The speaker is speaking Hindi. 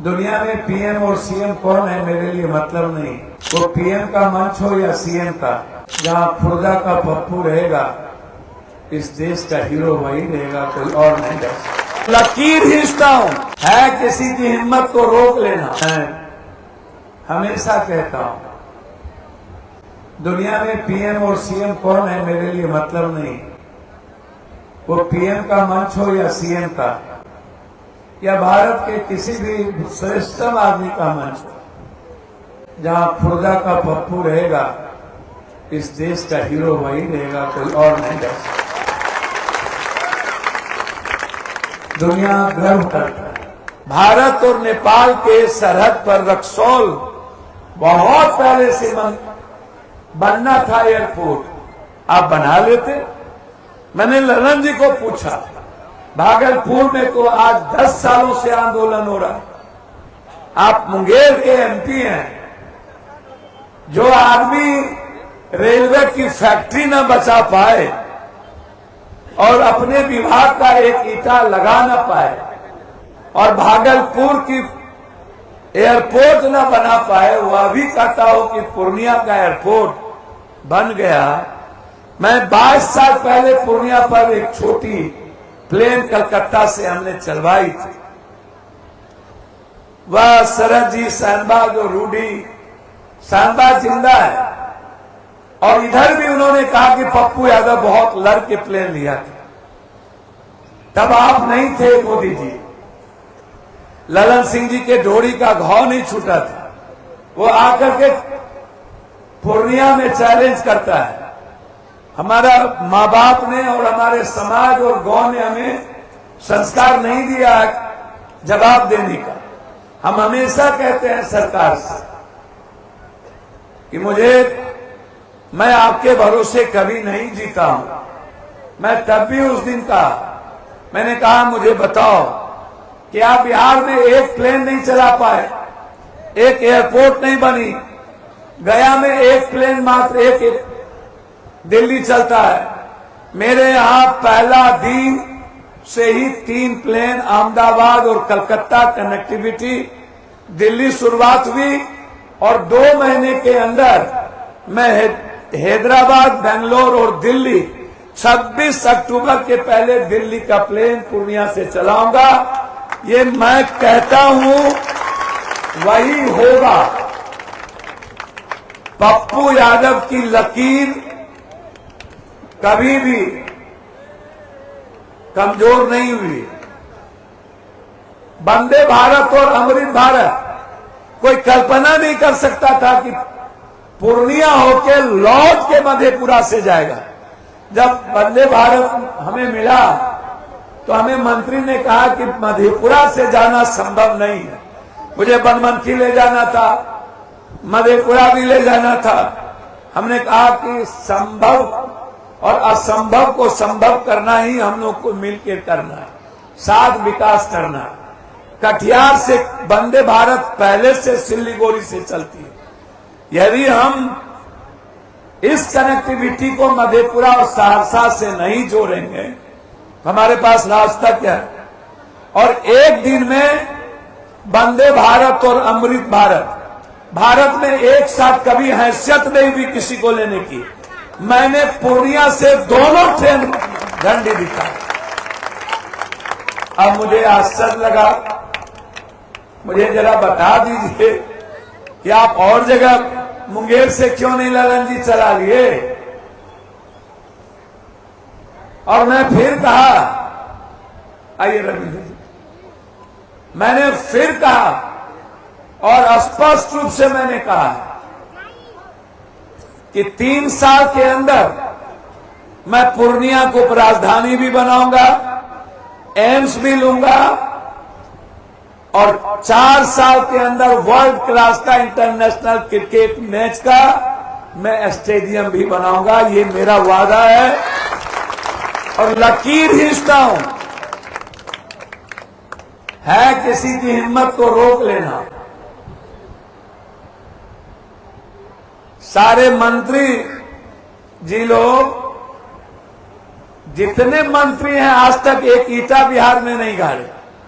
दुनिया में पीएम और सीएम कौन है मेरे लिए मतलब नहीं, वो पीएम का मंच हो या सीएम का, जहाँ खुर्दा का पप्पू रहेगा इस देश का हीरो वही रहेगा, कोई और नहीं रहेगा। लकीर खींचता हूँ, है किसी की हिम्मत को रोक लेना है। हमेशा कहता हूँ दुनिया में पीएम और सीएम कौन है मेरे लिए मतलब नहीं, वो पीएम का मंच हो या सीएम का, या भारत के किसी भी श्रेष्ठतम आदमी का मंच हो, जहां खुर्दा का पप्पू रहेगा इस देश का हीरो वही रहेगा, कोई और नहीं रहेगा। दुनिया गर्व करता है। भारत और नेपाल के सरहद पर रक्सौल बहुत पहले से बनना था एयरपोर्ट, आप बना लेते। मैंने ललन जी को पूछा, भागलपुर में तो आज 10 सालों से आंदोलन हो रहा है, आप मुंगेर के एमपी हैं, जो आदमी रेलवे की फैक्ट्री न बचा पाए और अपने विभाग का एक ईंटा लगा न पाए और भागलपुर की एयरपोर्ट न बना पाए, वह भी कहता हो कि पूर्णिया का एयरपोर्ट बन गया। मैं 22 साल पहले पूर्णिया पर एक छोटी प्लेन कलकत्ता से हमने चलवाई थी। वह शरद जी, शाहनवाज और रूडी, शाहनवाज जिंदा है और इधर भी उन्होंने कहा कि पप्पू यादव बहुत लड़ के प्लेन लिया था। तब आप नहीं थे मोदी जी, ललन सिंह जी के डोरी का घाव नहीं छूटा था। वो आकर के पूर्णिया में चैलेंज करता है। हमारा माँ बाप ने और हमारे समाज और गांव ने हमें संस्कार नहीं दिया जवाब देने का। हम हमेशा कहते हैं सरकार से कि मैं आपके भरोसे कभी नहीं जीता हूं। मैं तब भी उस दिन मैंने कहा मुझे बताओ कि आप बिहार में एक प्लेन नहीं चला पाए, एक एयरपोर्ट नहीं बनी, गया में एक प्लेन मात्र एक दिल्ली चलता है। मेरे यहां पहला दिन से ही 3 प्लेन अहमदाबाद और कलकत्ता कनेक्टिविटी दिल्ली शुरुआत हुई और 2 महीने के अंदर मैं हैदराबाद, बेंगलोर और दिल्ली 26 अक्टूबर के पहले दिल्ली का प्लेन पूर्णिया से चलाऊंगा। ये मैं कहता हूं वही होगा। पप्पू यादव की लकीर कभी भी कमजोर नहीं हुई। वंदे भारत और अमृत भारत कोई कल्पना नहीं कर सकता था कि पूर्णिया होके लौट के मधेपुरा से जाएगा। जब वंदे भारत हमें मिला तो हमें मंत्री ने कहा कि मधेपुरा से जाना संभव नहीं है। मुझे बनमनखी ले जाना था, मधेपुरा भी ले जाना था। हमने कहा कि संभव और असंभव को संभव करना ही हम लोग को मिलकर करना है, साथ विकास करना है। कटिहार से वंदे भारत पहले से सिल्लीगुड़ी से चलती है। यदि हम इस कनेक्टिविटी को मधेपुरा और सहरसा से नहीं जोड़ेंगे तो हमारे पास रास्ता क्या है। और एक दिन में वंदे भारत और अमृत भारत में एक साथ कभी हैसियत नहीं हुई किसी को लेने की। मैंने पूर्णिया से दोनों ट्रेन झंडी दिखाई। अब मुझे आश्चर्य लगा, मुझे जरा बता दीजिए कि आप और जगह मुंगेर से क्यों नहीं ललन जी चला लिए। और मैं फिर कहा, आइए रविंद्र जी, मैंने फिर कहा और स्पष्ट रूप से मैंने कहा कि 3 साल के अंदर मैं पूर्णिया को राजधानी भी बनाऊंगा, एम्स भी लूंगा और 4 साल के अंदर वर्ल्ड क्लास का इंटरनेशनल क्रिकेट मैच का मैं स्टेडियम भी बनाऊंगा। ये मेरा वादा है और लकीर खींचता हूं, है किसी की हिम्मत को रोक लेना। सारे मंत्री जी लोग, जितने मंत्री हैं आज तक एक ईंटा बिहार में नहीं गाड़े।